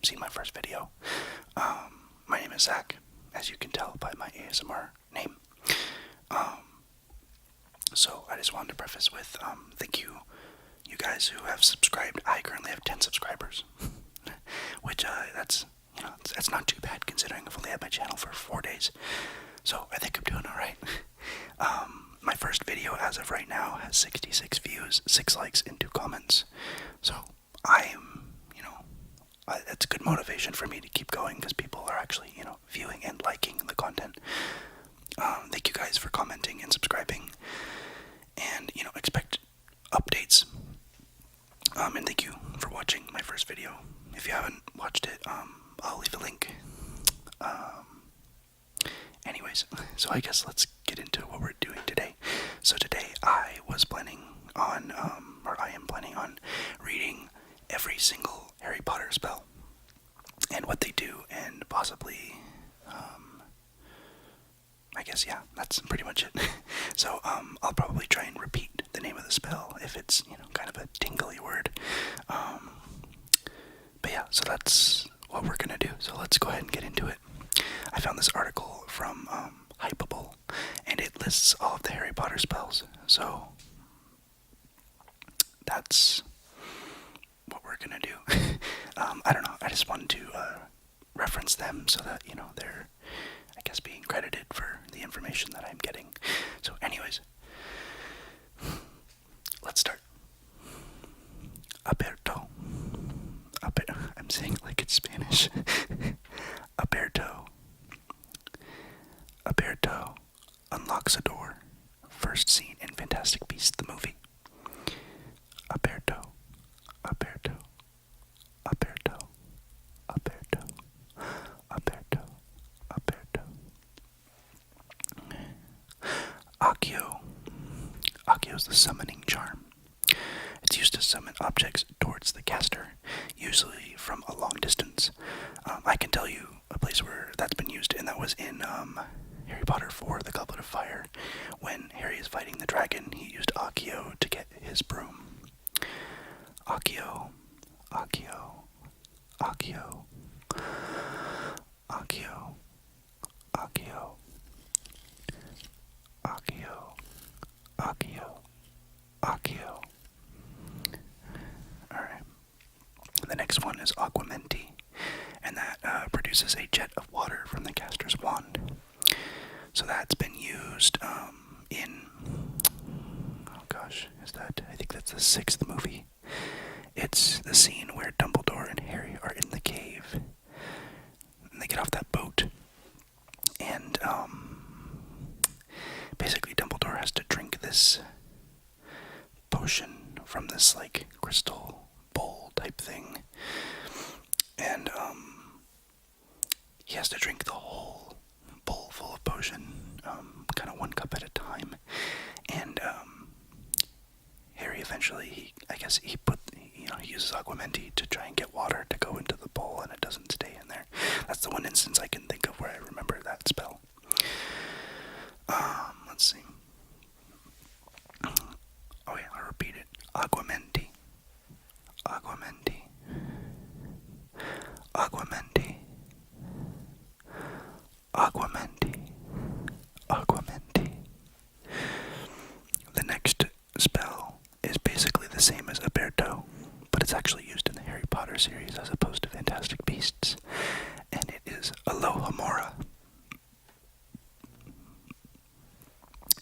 seen my first video. My name is Zach, as you can tell by my ASMR name. So I just wanted to preface with thank you guys who have subscribed. I currently have 10 subscribers, which that's not too bad considering I've only had my channel for 4 days. So I think I'm doing alright. My first video as of right now has 66 views, 6 likes, and 2 comments. So that's good motivation for me to keep going because people are actually, viewing and liking the content. Thank you guys for commenting and subscribing, and, expect updates. And thank you for watching my first video. If you haven't watched it, I'll leave a link. Anyways, so I guess let's get into what we're doing today. So today I am planning on reading every single Harry Potter spell and what they do, and possibly, I guess, yeah, that's pretty much it. So, I'll probably try and repeat the name of the spell if it's, kind of a tingly word. But yeah, so that's what we're gonna do. So let's go ahead and get into it. I found this article from, Hypable, and it lists all of the Harry Potter spells. So, that's what we're gonna do. I don't know, I just wanted to, reference them so that, they're, I guess, being credited for the information that I'm getting. So anyways, let's start. Aperto. I'm saying it like it's Spanish. Aperto. Aperto unlocks a door. First seen in Fantastic Beasts the movie. Aperto. Aperto. Aperto. Aperto. Aperto. Aperto. Accio. Accio is the summoning charm. It's used to summon objects towards the caster, usually from a long distance. I can tell you a place where that's been used, and that was in Harry Potter 4, The Goblet of Fire. When Harry is fighting the dragon, he used Accio to get his broom. Accio. Accio. Accio. Accio. Accio. Accio. Accio. Accio. Alright. The next one is Aquamenti, and that produces a jet of water from the caster's wand. So that's been used in, oh gosh, I think that's the 6th movie. It's the scene where Dumbledore and Harry are in the cave, and they get off that boat, and basically Dumbledore has to drink this potion from this, like, crystal bowl type thing, and he has to drink the whole bowl full of potion, kind of 1 cup at a time, and Harry eventually, he uses Aquamenti to try and get water to go into the bowl, and it doesn't stay in there. That's the one instance I can think of where I remember that spell. Let's see. Oh yeah, I'll repeat it. Aquamenti. Aquamenti. Aquamenti. Aquamenti. Aquamenti. The next spell is basically the same as Aperto, but it's actually used in the Harry Potter series as opposed to Fantastic Beasts, and it is Alohomora.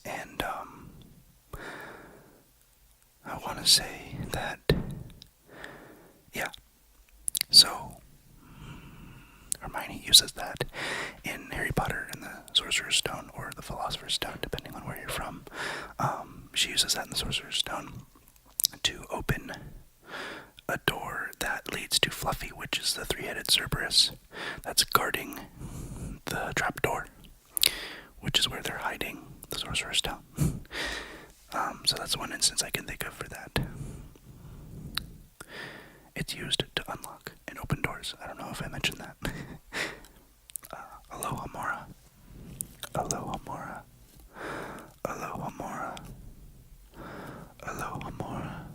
And I want to say that, yeah, so Hermione uses that in Harry Potter and the Sorcerer's Stone, or the Philosopher's Stone, depending on where you're from. She uses that in the Sorcerer's Stone to open a door that leads to Fluffy, which is the 3-headed Cerberus that's guarding the trapdoor, which is where they're hiding the Sorcerer's Stone. So that's one instance I can think of for that. It's used to unlock and open doors. I don't know if I mentioned that. Alohomora. Alohomora. Alohomora. Alohomora.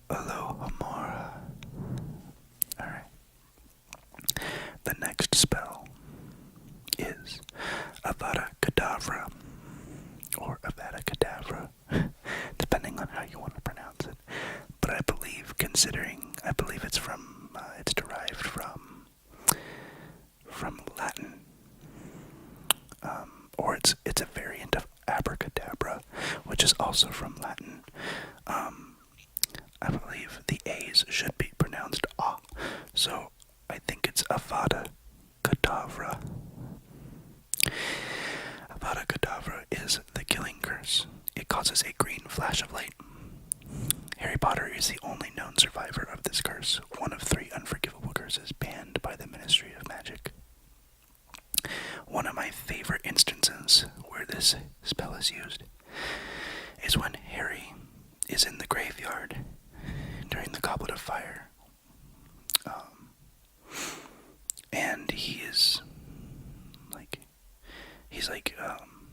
Alohomora. Alright. next spell is Avada Kedavra, or Avada Kedavra, depending on how you want to pronounce it. But I believe it's derived from Latin, or it's a variant of abracadabra, which is also from Latin. I believe the A's should be pronounced ah, so I think it's Avada Kedavra. Avada Kedavra is the killing curse. It causes a green flash of light. Harry Potter is the only known survivor of this curse, one of 3 unforgivable curses banned by the Ministry of Magic. One of my favorite instances where this spell is used is when Harry is in the graveyard during the Goblet of Fire. And he's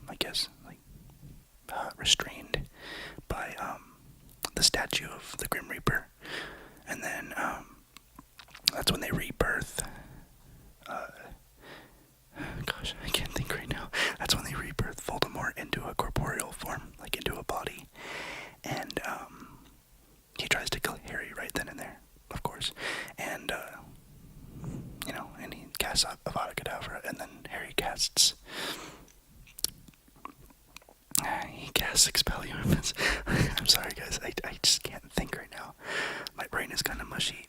I guess, restrained by, the statue of the Grim Reaper. And then, that's when they rebirth, gosh, I can't think right now. That's when they rebirth Voldemort into a corporeal form, into a body. And, he tries to kill Harry right then and there, of course. And, and he casts Avada Kedavra, and then Harry casts Expelliarmus. I'm sorry, guys. I just can't think right now. My brain is kind of mushy.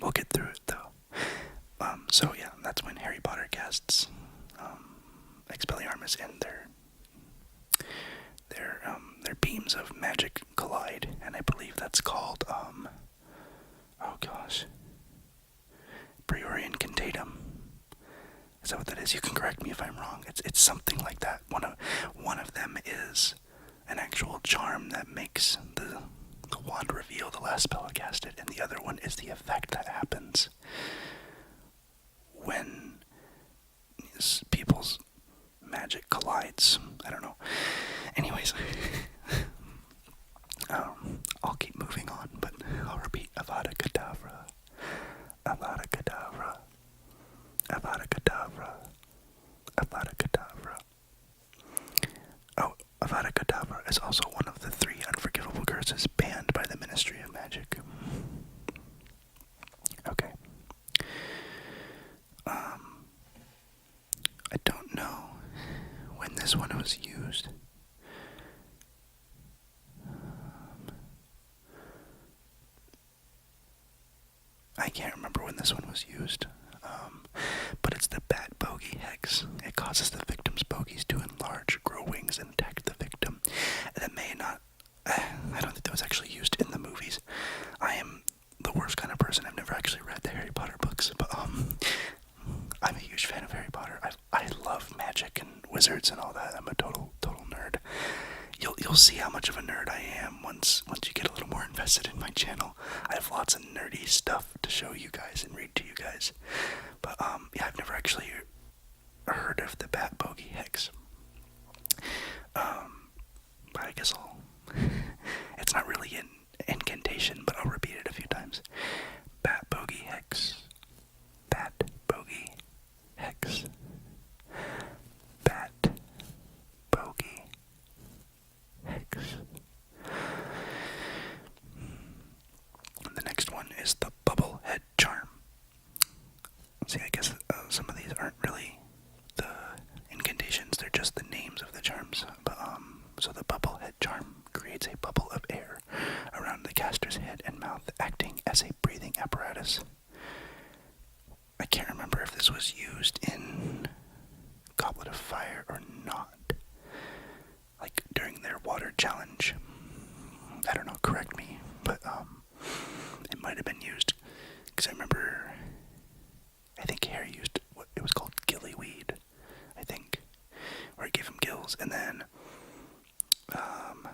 We'll get through it, though. So yeah, that's when Harry Potter casts Expelliarmus, and their beams of magic collide, and I believe that's called Priori Incantatum. Is that what that is? You can correct me if I'm wrong. It's something like that. One of them is an actual charm that makes the wand reveal the last spell casted, and the other one is the effect that happens when people's magic collides. I don't know. Anyways, I'll keep moving on, but I'll repeat Avada Kedavra, Avada Kedavra, Avada Kedavra, Avada Kedavra. Oh, Avada Kedavra is also one of the 3 unforgivable curses banned by the Ministry of Magic. Okay. I don't know when this one was used. I can't remember when this one was used. But it's the Bat Bogey Hex. It causes the victim's bogies to enlarge, grow wings, and attack the victim. And it may not... I don't think that was actually used in the movies. I am the worst kind of person. I've never actually read the Harry Potter books, but I'm a huge fan of Harry Potter. I love magic and wizards and all that. I'm a total nerd. You'll see how much of a nerd I am once you get a little more invested in my channel. I have lots of nerdy stuff to show you guys and read to you guys. But yeah, I've never actually heard of the Bat Bogey Hex. But I guess it's not really an incantation, but I'll repeat it a few times. Bat Bogey Hex. Bat Bogey Hex. Bat Bogey Hex. The next one is the Bubblehead Charm. See, I guess some of these aren't really the incantations, they're just the names of the charms. But so the Bubblehead Charm creates a bubble of air around the caster's head and mouth, acting as a breathing apparatus. I can't remember if this was used in Goblet of Fire or not. During their water challenge. I don't know, correct me, but it might have been used, because I remember, I think Harry used what it was called gillyweed, I think, where it gave him gills, and then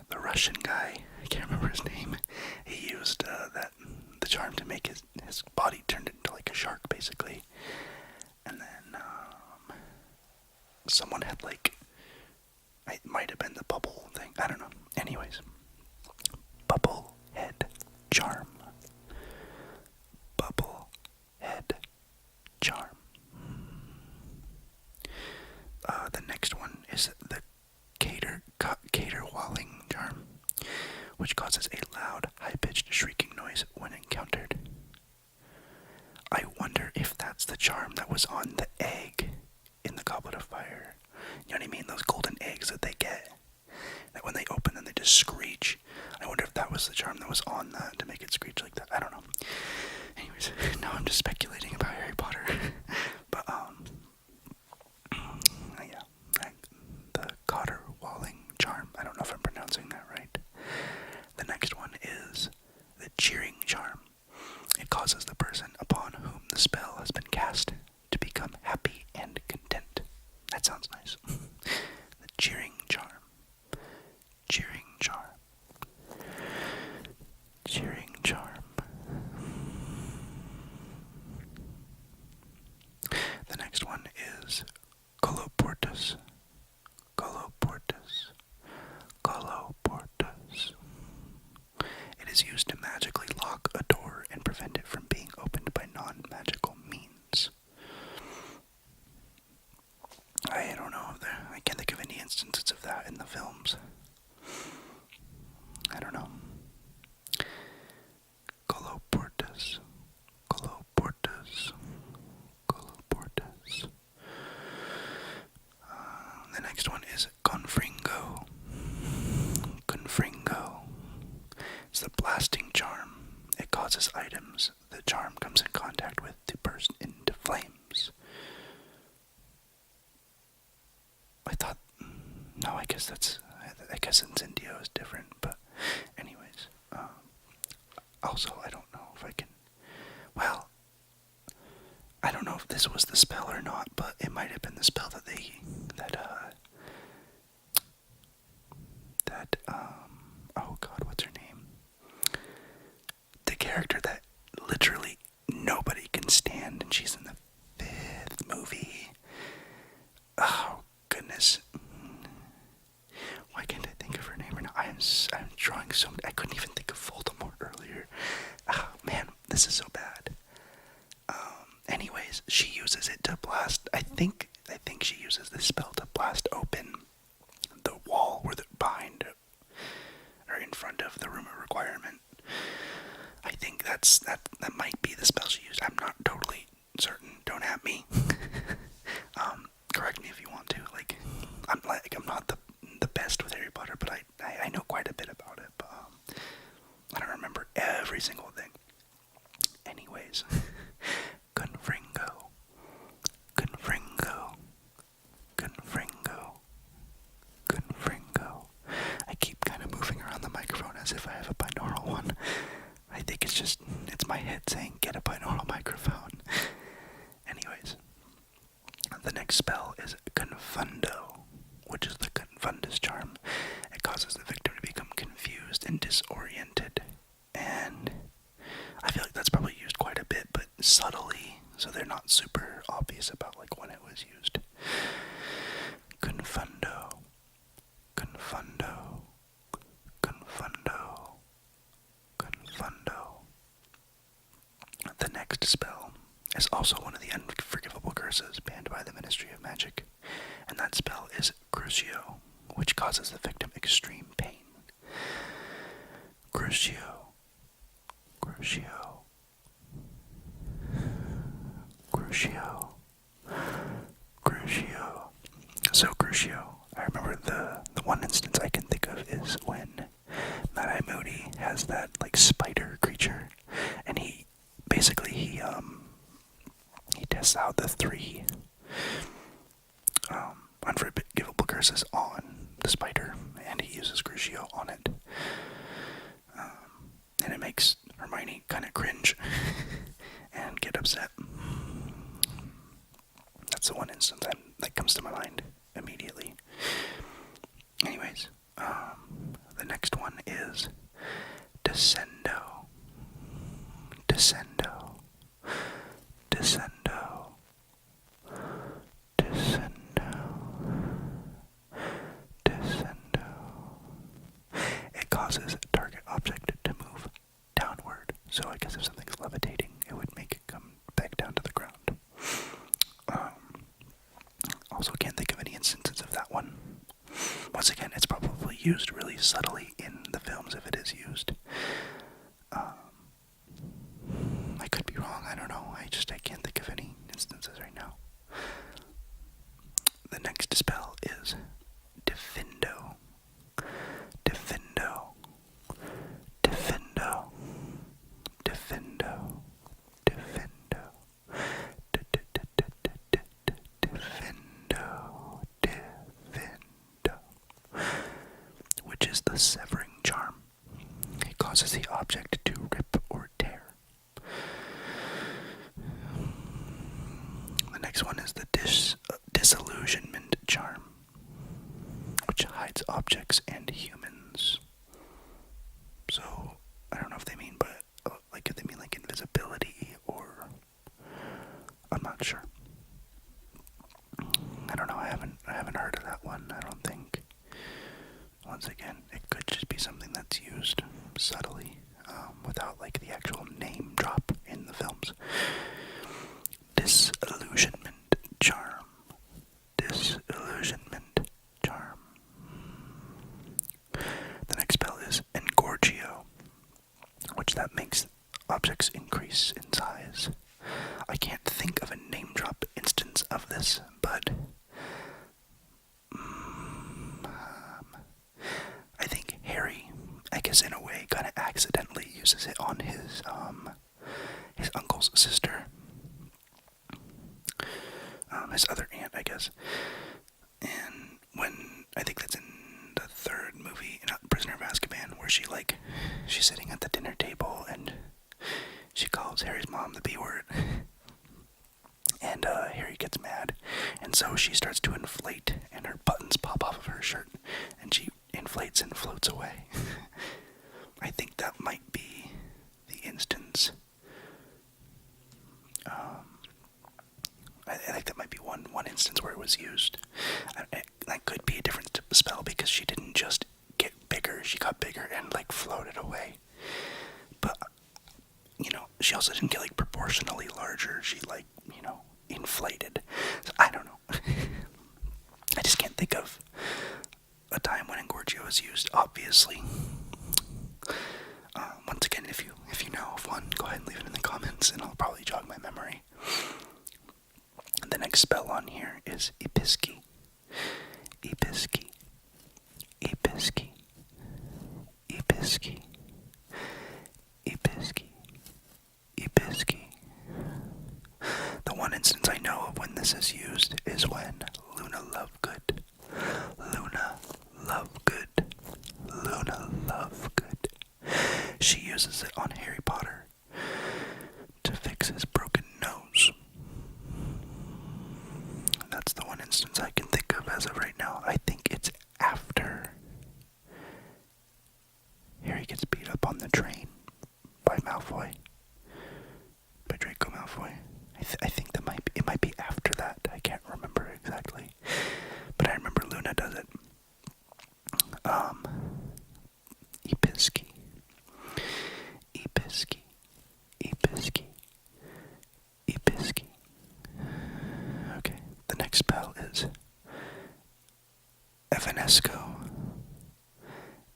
the Russian guy, I can't remember his name, he used the charm to make his body turned into like a shark, basically, and then someone had it might have been the bubble thing, I don't know. Anyways, Bubblehead Charm. Bubblehead Charm. is the caterwauling charm, which causes a loud, high-pitched shrieking noise when encountered. I wonder if that's the charm that was on the egg in the Goblet of Fire. You know what I mean? Those golden eggs that they get. That when they open them, they just screech. I wonder if that was the charm that was on that to make it screech like that. I don't know. Anyways, now I'm just speculating about Harry Potter. But, yeah. The caterwauling charm. I don't know if I'm pronouncing that right. The next one is the cheering charm. It causes the person upon whom the spell has been cast to become happy and content. That sounds nice. The cheering charm. Cheering charm. Cheering charm. The next one is Colloportus. Colloportus. Colloportus. It is used to magically lock a door and prevent it from being opened by non-magical means. I don't know. I can't think of any instances of that in the films. I don't know. Colloportus. Colloportus. Colloportus. The next one is Confringo. Confringo. It's the blasting charm. It causes items the charm comes in contact with to burst into flames. I guess incendio is different, but anyways. Also, I don't know if I can, well, I don't know if this was the spell or not, but it might have been the spell that oh god, what's her name? The character that literally nobody can stand, and she's in the 5th movie. Oh, goodness. Why can't I think of her name right now? I'm drawing so many. I couldn't even think of Voldemort earlier. Oh, man, this is so bad. Anyways, she uses it to blast. I think she uses this spell to blast open the wall where the behind or in front of the room of requirement. I think that might be the spell she used. I'm not totally certain. Don't at me. Correct me if you want to. I'm not the best with Harry Potter, but I know quite a bit about it. But I don't remember every single thing. Anyways, Confringo. Confringo. Confringo. Confringo. I keep kind of moving around the microphone as if I have a binaural one. I think it's my head saying get a binaural microphone. Anyways, the next spell is Confundo, which is the Confundus charm. It causes the victim to become confused and disoriented. And I feel like that's probably used quite a bit, but subtly, so they're not super obvious about when it was used. Confundo. Confundo. Confundo. Confundo. The next spell is also one of the unforgivable curses banned by the Ministry of Magic, and that spell is Crucio, which causes the victim extreme pain. Crucio. Crucio. Crucio. Crucio. So Crucio, I remember the one instance I can think of is when Mad-Eye Moody has that spider creature, and he tests out the 3 unforgivable curses on the spider, and he uses Crucio on it. And it makes Hermione kind of cringe and get upset. That's the one instance that comes to my mind immediately. Anyways, the next one is Descendo. Descendo. Descendo. Descendo. Descendo. It causes a target object to move downward. So I guess if something's levitating, it would make it come back down to the ground. Also can't think of any instances of that one. once again, it's probably used really subtly in the films if it is used. I could be wrong, I don't know. I can't think of any instances right now. The next spell is Defendo. Defendo. Defendo. Defendo. Defendo. Defendo. Defendo. Which is the severing charm. It causes the object to rip or tear. The next one is the disillusionment charm, which hides objects and humans. So, I don't know if they mean, if they mean like invisibility, or I'm not sure. I don't know. I haven't heard of that one. I don't think. Once again, it could just be something that's used subtly, without like the actual name drop in the films. Disillusionment charm. Disillusionment charm. The next spell is Engorgio, which that makes objects increase in size. I can't think of a name drop instance of this, but I think Harry, I guess in a way, kind of accidentally uses it on his uncle's sister, his other aunt, I guess. And when, I think that's in the third movie, Prisoner of Azkaban, where she's sitting at the dinner table and she calls Harry's mom the B word. And Harry gets mad, and so she starts to inflate, and her buttons pop off of her shirt, and she inflates and floats away. I think that might be the instance. I think that might be one instance where it was used. That could be a different spell, because she didn't just get bigger, she got bigger and floated away. But she also didn't get proportionally larger. She inflated. So, I don't know. I just can't think of a time when Engorgio was used, obviously. Once again, if you know of one, go ahead and leave it in the comments, and I'll probably jog my memory. The next spell on here is Episki. Episki. Episki. Episki. Episki. Episki. The one instance I know of when this is used is when Luna Lovegood. Luna Lovegood. Luna Lovegood. She uses it on Harry Potter to fix his broken nose. That's the one instance I can think of as of right now. I think it's after Harry gets beat up on the train by Malfoy. By Draco Malfoy. I think it might be after that. I can't remember exactly. But I remember Luna does it. Episki. Episki. Episki. Episki. Okay, the next spell is Evanesco.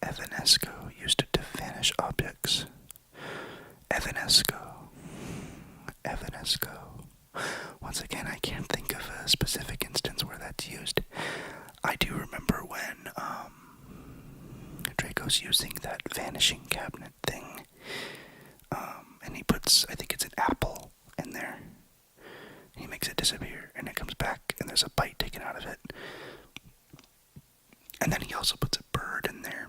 Evanesco, used to vanish objects. Evanesco. Evanesco. Once again, I can't think of a specific instance where that's used. I do remember when Draco's using that vanishing cabinet thing, and he puts, I think it's an apple in there. He makes it disappear, and it comes back, and there's a bite taken out of it. And then he also puts a bird in there,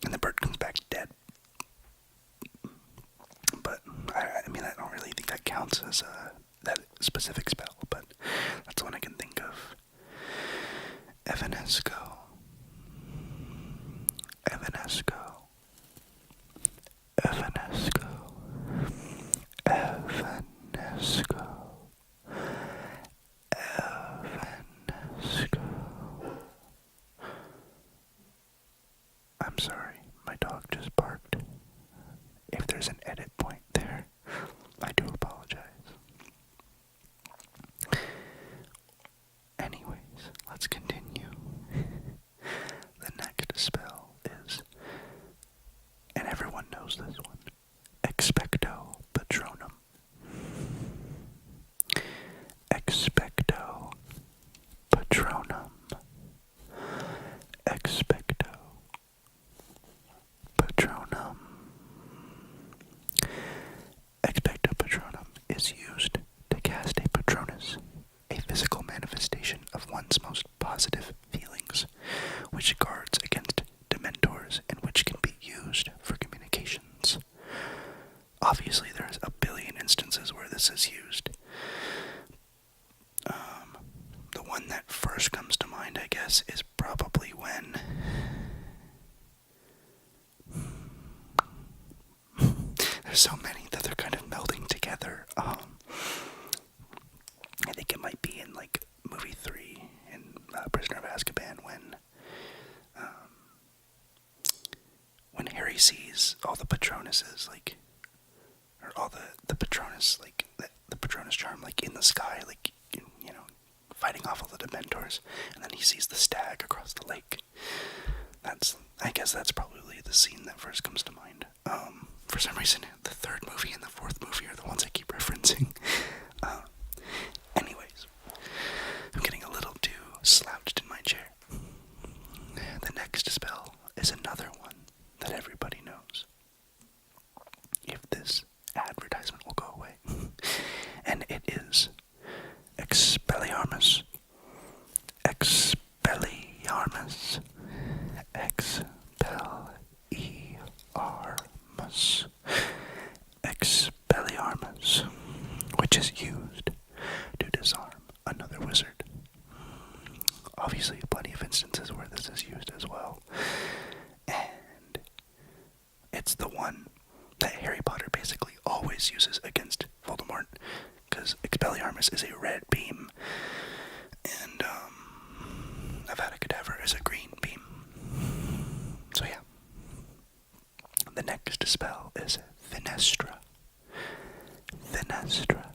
and the bird comes back dead. But, I don't really think that counts as that specific spell, but that's one I can think of. Evanesco. Evanesco. Evanesco. Evanesco. Evanesco. I'm sorry, my dog just barked. If there's an edit point there, I do apologize. Anyways, let's continue. one that first comes to mind, I guess, is probably when there's so many that they're kind of melding together. I think it might be in like movie 3 in Prisoner of Azkaban when Harry sees all the Patronuses, like, or all the Patronus, like the Patronus charm, like in the sky, like fighting off all the Dementors, and then he sees the stag across the lake. I guess that's probably the scene that first comes to mind. For some reason, the third movie and the fourth movie are the ones I keep referencing. Anyways, I'm getting a little too slouched in my chair. The next spell is another one that everybody knows. If this advertisement will go away. And it is Expelliarmus. Expelliarmus. Expelliarmus. Expelliarmus. Which is used to disarm another wizard. Obviously, plenty of instances where this is used as well. And it's the one that Harry Potter basically always uses against Voldemort, because Expelliarmus is a red beam, and Avada Kedavra is a green beam. So yeah. The next spell is Fenestra. Fenestra.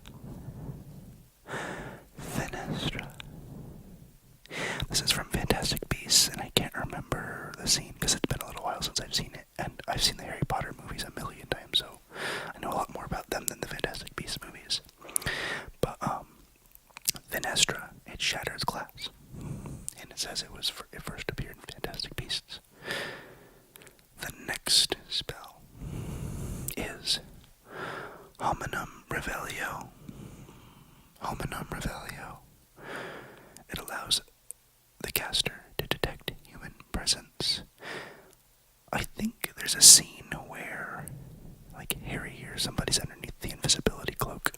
Fenestra. This is from Fantastic Beasts, and I can't remember the scene because it's been a little while since I've seen it, and I've seen the Harry Potter movies a million times, so I know a lot more about them than the Fantastic Beasts movies. But Fenestra, it shatters glass, and it says it first appeared in Fantastic Beasts. The next spell is Hominum Revelio. Hominum Revelio. It allows the caster to detect human presence. I think there's a scene where, like, Harry or somebody's underneath the invisibility cloak,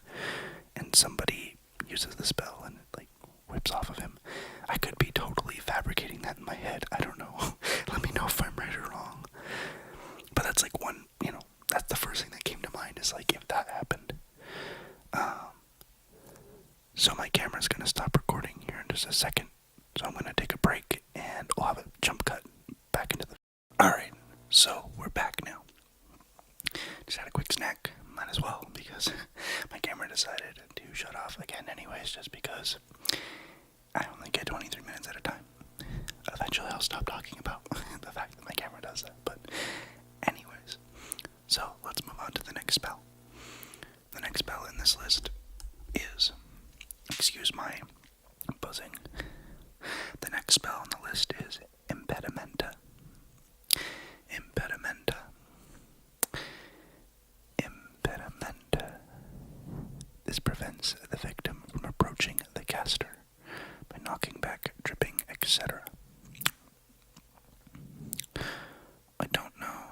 and somebody uses the spell and it, like, whips off of him. I could be totally fabricating that in my head. I don't know. Let me know if I'm right or wrong. But that's like one, that's the first thing that came to mind, is like if that happened. So my camera's gonna stop recording here in just a second. So I'm gonna take a break and we'll have a jump cut back into the... Alright, so we're back now. Just had a quick snack, might as well, because my camera decided to shut off again anyways, just because I only get 23 minutes at a time. Eventually I'll stop talking about the fact that my camera does that, but anyways. So let's move on to the next spell. The next spell in this list is, excuse my buzzing, the next spell on the list is Impedimenta. Impedimenta. Impedimenta. This prevents the victim from approaching the caster by knocking back, dripping, etc. I don't know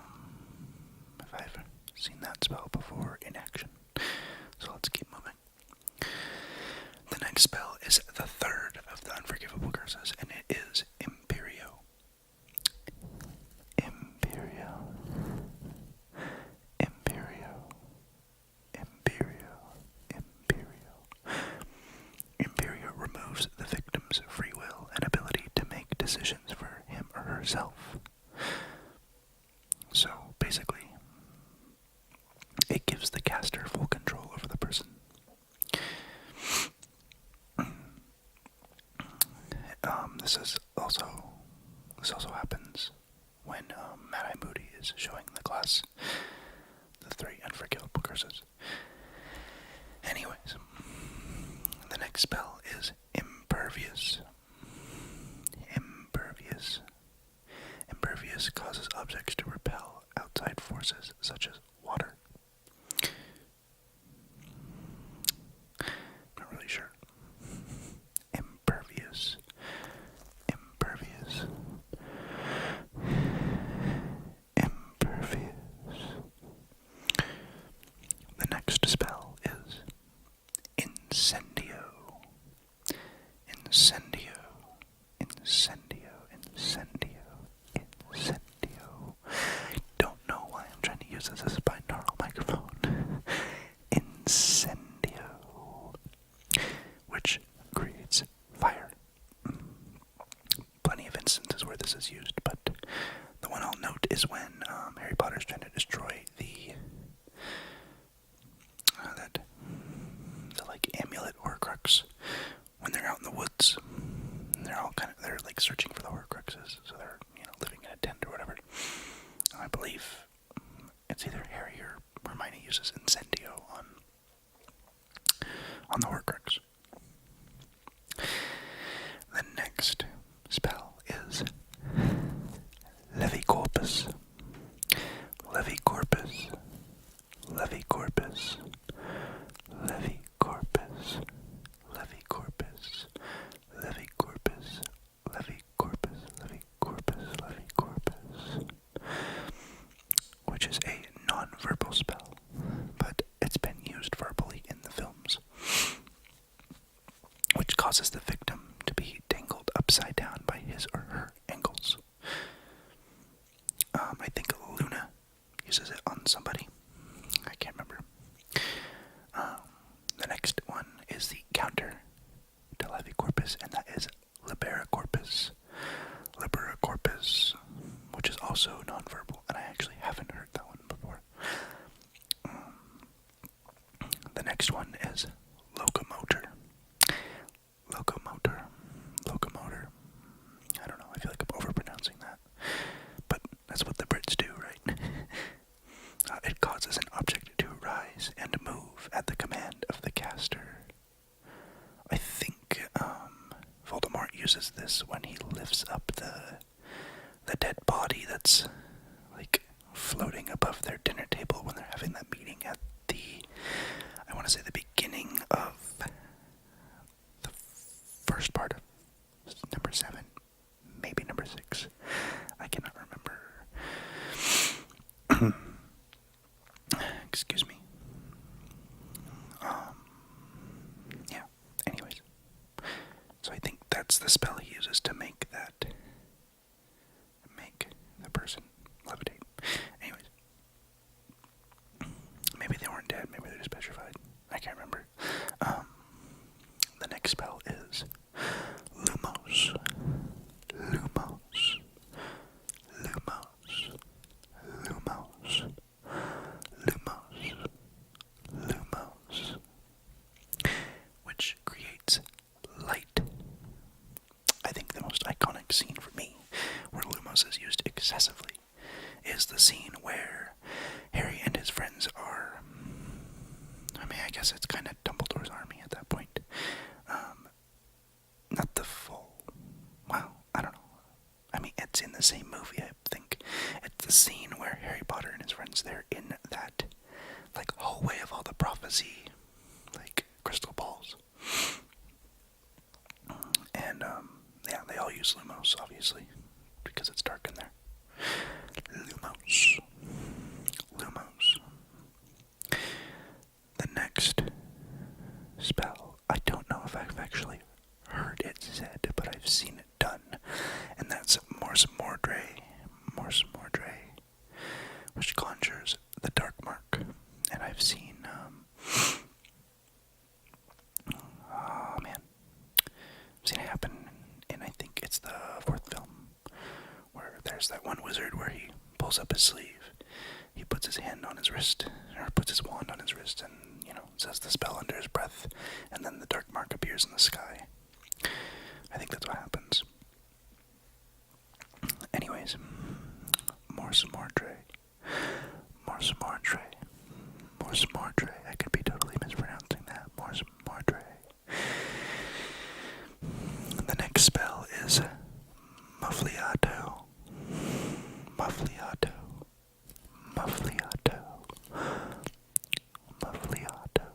if I've seen that spell before in action, so let's keep moving. The next spell is the third of the unforgivable curses, and it is Imperio. Imperio. Imperio. Imperio. Imperio. Imperio removes the victim's free will and ability to make decisions for him or herself. So, basically, it gives the caster full control over the person. This also happens when Mad-Eye Moody is showing the class the 3 unforgivable curses. Anyways, the next spell is Impervious. Impervious. Impervious causes objects to repel outside forces such as water. Not really sure. Impervious. Impervious. Impervious. The next spell is Incendio. incendio, incendio, incendio, incendio. I don't know why I'm trying to use this as a binaural microphone. Incendio, which creates fire. Plenty of instances where this is used, but the one I'll note is when Harry Potter's trying to destroy the like amulet Horcrux when they're out in the woods. And they're like searching for the Horcruxes, so they're living in a tent or whatever. And I believe it's either Harry or Hermione uses incendio on the Horcrux. The next spell is Levicorpus. Levicorpus. Levicorpus. Levicorpus. Levicorpus. Levicorpus. Levicorpus. Levicorpus. Levicorpus. Which is a non-verbal spell, but it's been used verbally in the films, which causes the victim to be dangled upside down by his or her ankles. I think Luna uses it on somebody. I can't remember. The next one is the counter to Levicorpus, and that is Libera Corpus. Libera Corpus, which is also nonverbal, and I actually haven't heard that one before. The next one is Locomotor. Locomotor. Locomotor. I don't know, I feel like I'm overpronouncing that. But that's what the Brits do, right? It causes an object to rise and move at the command of the caster. I think Voldemort uses this when he lifts up the dead body that's like floating above their dinner table when they're having that meeting at I want to say the beginning of the first part of number 7, maybe number 6. I cannot remember. Excuse me. Yeah, anyways. So I think that's the spell he uses to make the person levitate. Anyways. Maybe they weren't dead, maybe they're just petrified. I can't remember. The next spell is Lumos. Lumos. Lumos. Lumos. Lumos. Lumos. Which creates light. I think the most iconic scene for me, where Lumos is used excessively, is the scene where Harry and his friends are, I guess it's kind of Dumbledore's army at that point. Not the full, well, I don't know. It's in the same movie, I think. It's the scene where Harry Potter and his friends, they're in that, like, hallway of all the prophecy, like, crystal balls. And, yeah, they all use Lumos, obviously, because it's dark in there. Lumos. Lumos. The next spell, I don't know if I've actually heard it said, but I've seen it done, and that's Morse Mordre. Morse Mordre, which conjures the Dark Mark, and I've seen, I've seen it happen in, I think it's the 4th film, where there's that one wizard where he pulls up his sleeve, he puts his hand on his wrist, or puts his wand on his wrist, and, says the spell under his breath, and then the dark mark appears in the sky. I think that's what happens. Anyways, Morse Mordre. Morse Mordre. Morse Mordre. I could be totally mispronouncing that. Morse Mordre. The next spell is Muffliato. Muffliato. Muffliato. Muffliato.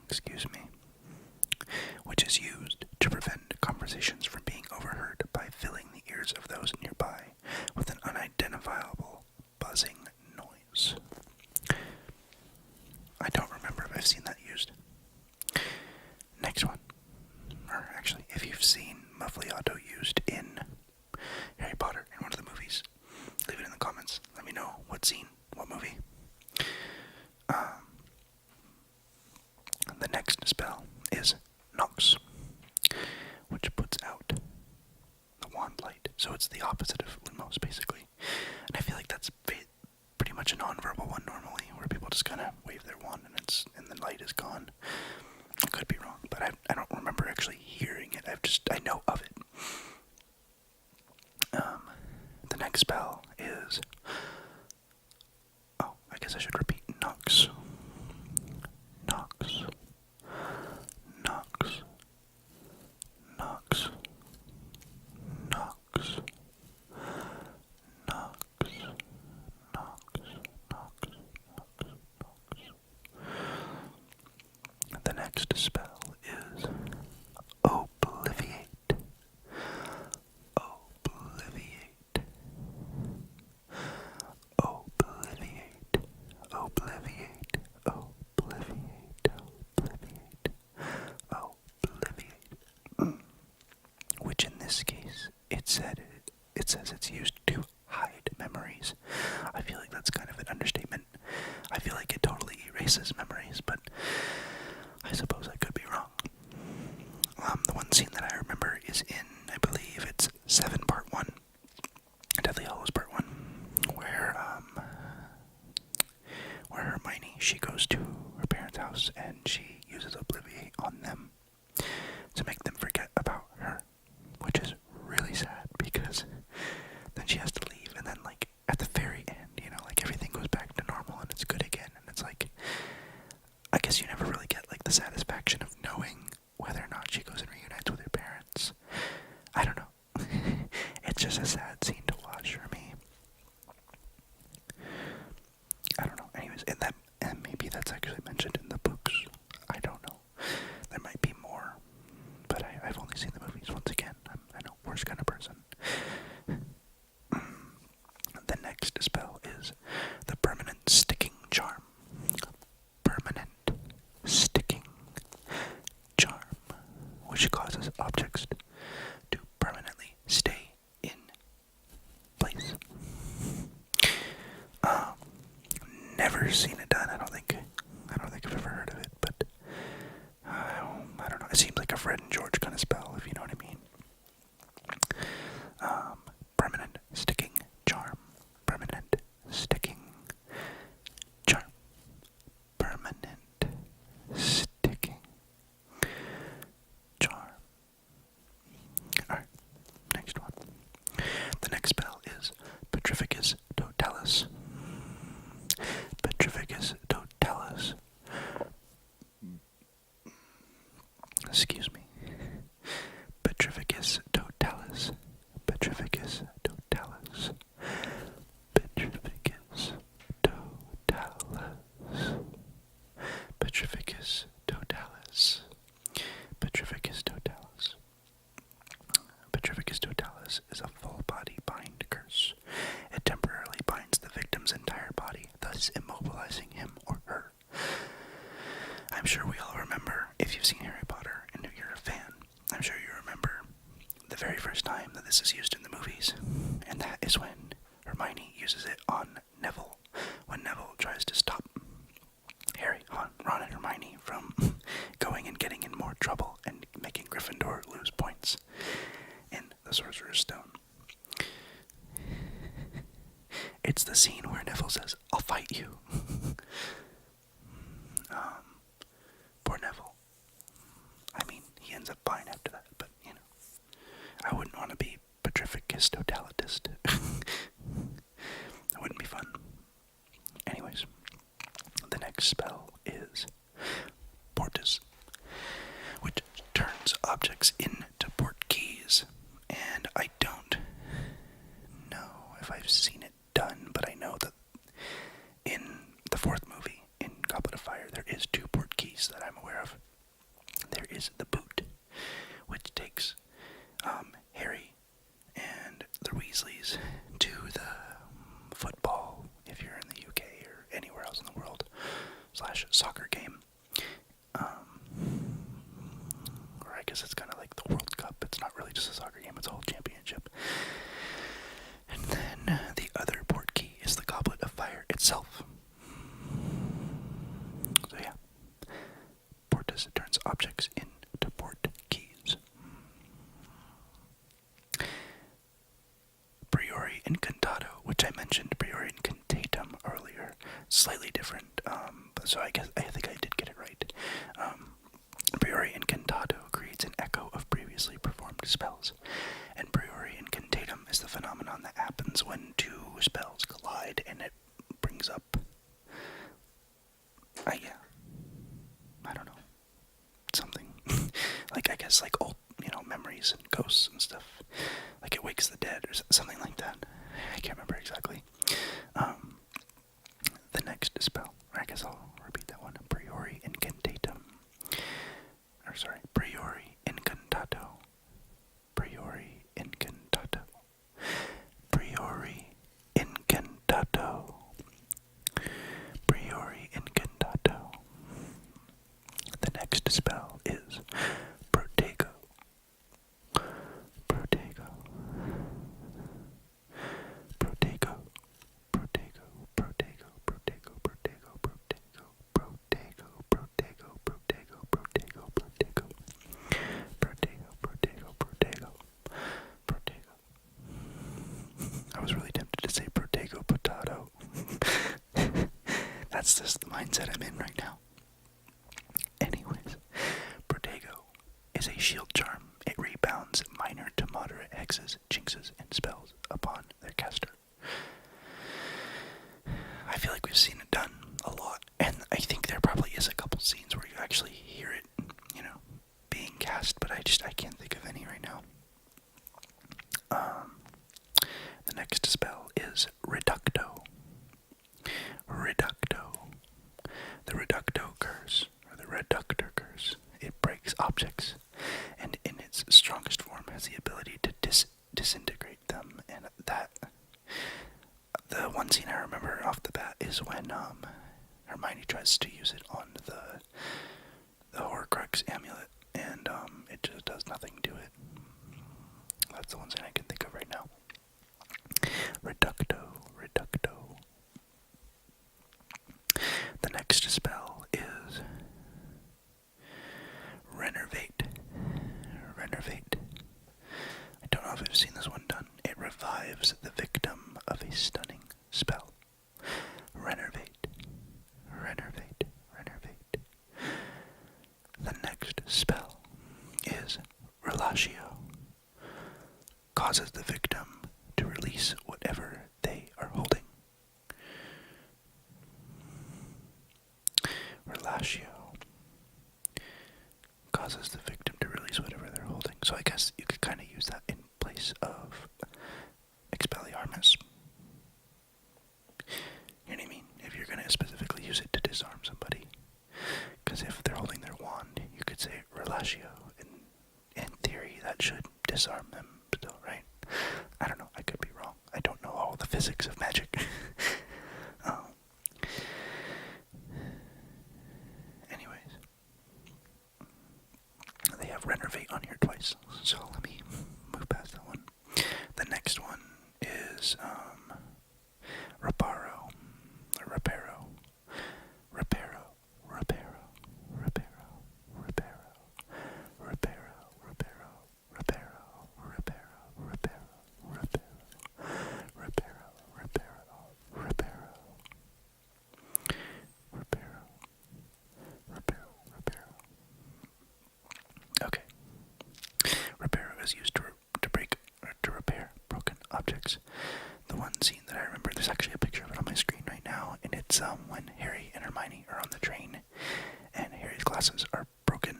Excuse me. Which is used to prevent conversations from being overheard by filling the ears of those nearby with an unidentifiable buzzing noise. I don't remember if I've seen that used. if you've seen Muffliato used in Harry Potter in one of the movies. Leave it in the comments. Let me know what scene, what movie. The next spell is Nox, which puts out the wand light. So it's the opposite of Lumos, basically. And I feel like that's pretty much a non-verbal one normally, where people just kind of wave their wand and the light is gone. I could be wrong, but I don't remember actually hearing it. I know of it. The next spell is... Oh, I guess I should repeat Nox. Nox. Nox. Nox. Nox. Nox. The next spell is Obliviate. Obliviate. Obliviate. Obliviate. Obliviate. Obliviate. Obliviate. Which in this case, it says it's used to hide memories. I feel like that's kind of an understatement. I feel like it totally erases memories, but I suppose I could be wrong. The one scene that I remember is in, I believe it's 7 Part 1, Deathly Hallows Part 1, where Hermione, she goes to her parents' house and she uses Obliviate on them to make them forget about her, which is really sad because then she has to leave and then like at the very end, like everything goes back to normal and it's good again, and it's like, I guess you never really get like the satisfaction of knowing whether or not she goes and reunites with her parents. I don't know. It's just a sad scene to watch for me. I don't know. Anyways, and maybe that's actually mentioned in the books. I don't know. There might be more, but I've only seen the movies once again. I know, worst kind of person. The next spell is the Permanent Sticking Charm. Permanent Sticking Charm, which causes objects to permanently stay in place. Never seen it done. I don't think I've ever heard of it, but I don't know. It seems like a Fred and George kind of spell, if you know what I mean. Permanent Sticking Charm. Permanent Sticking Charm. Permanent Sticking Charm. Alright, next one. The next spell is Petrificus Totalis. Petrificus Totalis. Excuse me. Petrificus Totalis. Petrificus Totalis. Petrificus Totalis. Petrificus Totalis. Petrificus Totalis. Petrificus Totalis is a full body bind curse. It temporarily binds the victim's entire body, thus immobilizing him or her. I'm sure we all remember, if you've seen Harry Potter and if you're a fan, I'm sure you remember the very first time that this is used in the movies, and that is when Hermione uses it on Neville, when Neville tries to stop Harry, Ron, and Hermione from going and getting in more trouble and making Gryffindor lose points in the Sorcerer's Stone. It's the scene where Neville says, "I'll fight you." Poor Neville. I mean, he ends up fine after that, but, I wouldn't want to be Petrificus Totalitist. That wouldn't be fun. Anyways, the next spell is Portus, which turns objects into port keys. And I don't know if I've seen it done, but I know that in the fourth movie, in Goblet of Fire, there is 2 port keys that I'm aware of. There is the boot, which takes Harry and the Weasleys to the football, if you're in the UK or anywhere else in the world, / soccer game. Or I guess it's kind of like the World Cup. it's not really just a soccer game, it's a whole championship. And then the other port key is the Goblet of Fire itself. So yeah, Portus turns objects into port keys. Priori Incantato, which I mentioned Priori Incantatum earlier, slightly different, so I think I did get it right. Priori Incantato creates an echo of previously performed spells, and Priori Incantatum is the phenomenon that happens when two spells collide and it brings up, yeah, I don't know, something, like, I guess, like old, memories and ghosts and stuff, like it wakes the dead or something like that. I can't remember exactly. The next spell, or I guess I'll repeat that one, Priori Incantatum, Priori Incantato, Priori Incantato, Priori Incantato, Priori Incantato. The next spell is Protego, Protego, Protego, Protego, Protego, Protego, Protego, Protego, Protego, Protego, Protego, Protego, Protego, Protego, Protego, Protego. I was really tempted to say Protego Potato. That's just the mindset I'm in right now. Anyways, Protego is a shield charm. It rebounds minor to moderate hexes, jinxes, and spells upon their caster. I feel like we've seen it done a lot, and I think there probably is a couple scenes where you actually hear it, being cast, but I can't think of any right now. The next spell is Reducto. Reducto. The Reducto curse, or the Reductor curse. It breaks objects, and in its strongest form has the ability to disintegrate them, and that, the one scene I remember off the bat is when Hermione tries to use it on the Horcrux amulet, and it just does nothing to it. That's the one scene I can think of right now. Reducto, Reducto. The next spell is Renervate. Renervate. I don't know if I've seen this one done. It revives the victim of a stunning spell. Renervate. Renervate. Renervate. The next spell is Relatio. Causes the victim to release whatever they are holding. Relatio causes the victim to release whatever they're holding. So I guess you could kind of use that in place of Expelliarmus. You know what I mean? If you're going to specifically use it to disarm somebody. Because if they're holding their wand, you could say Relatio. In theory, that should disarm them still, right? I don't know. I could be wrong. I don't know all the physics of magic. Anyways. They have Renervate on here twice, so let me move past that one. The next one is Reparo. Reparo. Reparo. Reparo. Reparo. Reparo. Reparo. Reparo. Reparo. Reparo. Reparo. Reparo. Reparo. Reparo. Reparo. Reparo. Reparo. Reparo. Okay. Reparo is used to repair broken objects. The one scene that I remember, there's actually a picture of it on my screen right now, and it's when Harry and Hermione are on the train, and Harry's glasses are broken,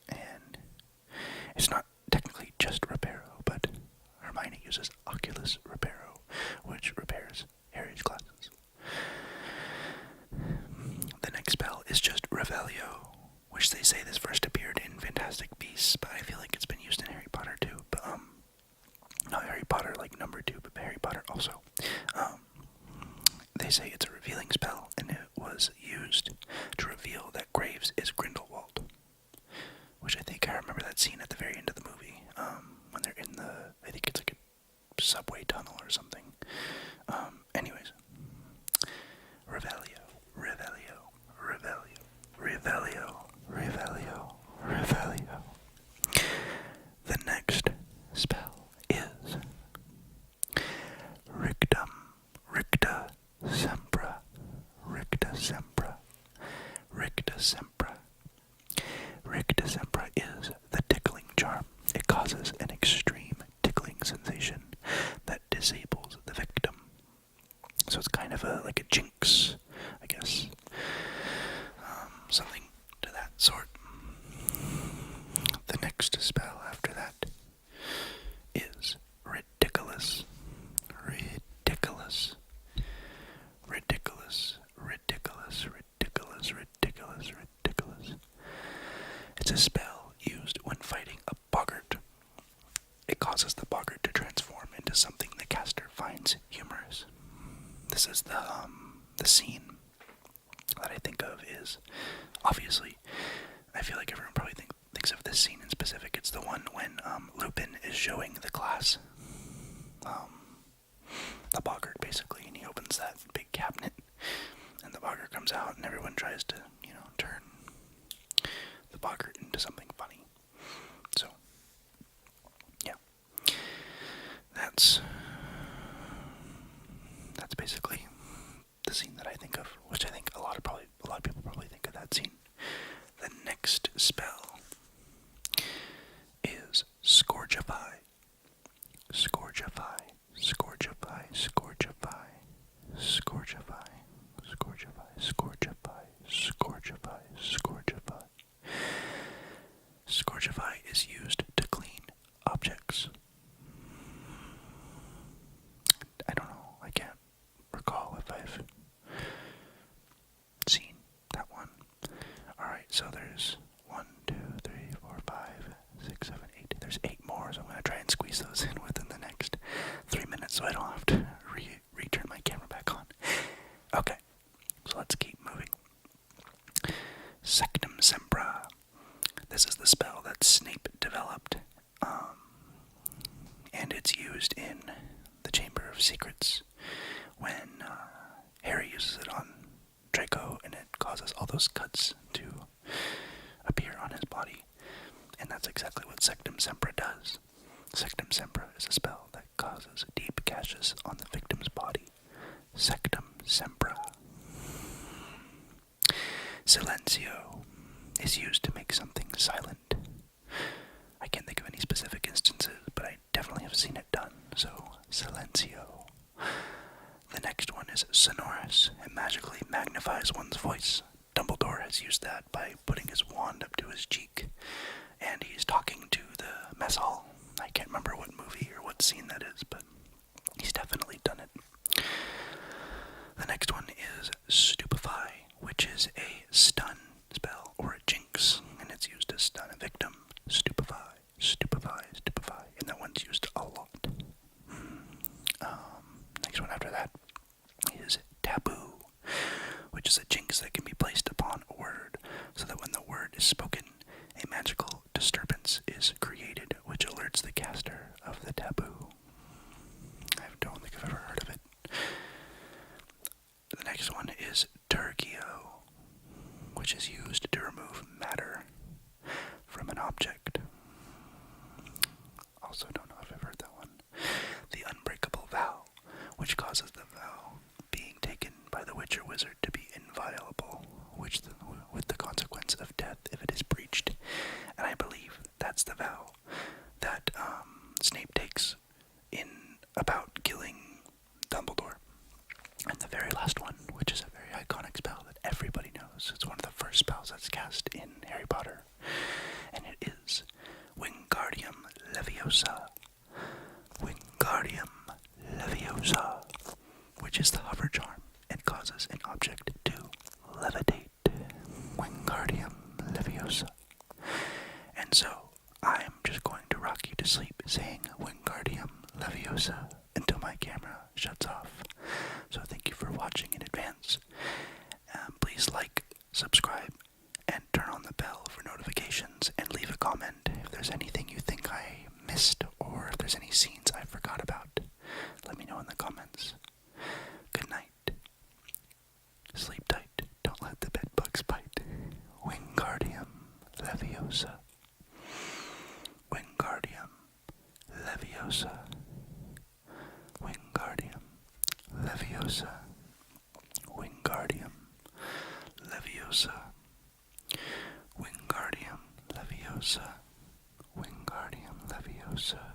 and it's not technically just Reparo, but Hermione uses Oculus Reparo, which repairs Harry's glasses. The next spell is just Revelio, which they say this first appeared in Fantastic Beasts, but I feel like it's been used in Harry Potter too. But not Harry Potter like number 2, but Harry Potter also. They say it's a revealing spell, and it was used to reveal that Graves is Grindelwald, which I think I remember that scene at the very end of the movie. when they're in I think it's like a subway tunnel or something. Anyways, Revelio, Revelio, Revelio, Revelio, Revelio, Revelio. The next spell is Rictum, Ricta Sempra, Ricta Sempra, Ricta Sempra. Ricta Sempra is the tickling charm. It causes an extreme tickling sensation that disables the victim. So it's kind of like a jinx, I guess. Something to that sort. The next spell after that is Ridiculous. Ridiculous. Ridiculous. Ridiculous. Ridiculous. Ridiculous. Ridiculous. It's a spell used when fighting a boggart. It causes the boggart to transform into something the caster finds humorous. This is the scene that I think of is, obviously, I feel like everyone probably thinks of this scene in specific. It's the one when Lupin is showing the class the boggart, basically, and he opens that big cabinet, and the boggart comes out, and everyone tries to, turn the boggart into something funny. So, yeah, that's basically the scene that I think of, which I think a lot of people probably think of that scene. The next spell is Scourgify. Scourgify. Scourgify. Scourgify. Scourgify. Scourgify. Scourgify. Scourgify. Scourgify. Scourgify is used to clean objects. I don't know, I can't recall if I've seen that one. Alright, so there's 1, 2, 3, 4, 5, 6, 7, 8. There's 8 more, so I'm going to try and squeeze those in within the next 3 minutes so I don't have to return my camera back on. Okay, so let's keep moving. Sectum Sempra. This is the spell that Snape developed, and it's used in the Chamber of Secrets when Harry uses it on Draco, and it causes all those cuts to appear on his body, and that's exactly what Sectum Sempra does. Sectum Sempra is a spell that causes deep gashes on the victim's body. Sectum Sempra. Silencio is used to make something silent. I can't think of any specific instances, but I definitely have seen it done, so Silencio. The next one is Sonorous. It magically magnifies one's voice. Dumbledore has used that by putting his wand up to his cheek, and he's talking to the mess hall. I can't remember what movie or what scene that is, but he's definitely done it. The next one is Stupefy, which is a stun spell or a jinx, and it's used to stun a victim. Stupefy, Stupefy, Stupefy, and that one's used a lot. Next one after that is Taboo, which is a jinx that can be placed upon a word, so that when the word is spoken, a magical disturbance is created, which alerts the caster of the taboo. I don't think I've ever heard of it. The next one is Tergio, which is used to remove matter from an object. Also don't know if I've heard that one. The Unbreakable Vow, which causes the vow being taken by the witch or wizard to be inviolable, with the consequence of death if it is breached. And I believe that's the vow that Snape takes in about killing Dumbledore. And the very last one, which is a very iconic spell that everybody knows. It's one of the first spells that's cast in Harry Potter. And it is Wingardium Leviosa. Wingardium Leviosa, which is the hover charm. It causes an object to levitate. Wingardium Leviosa. And so, I'm just going to rock you to sleep saying Wingardium Leviosa until my camera shuts off. So thank you for watching in advance. Please like, subscribe, and turn on the bell for notifications, and leave a comment if there's anything you think I Leviosa. Wingardium Leviosa.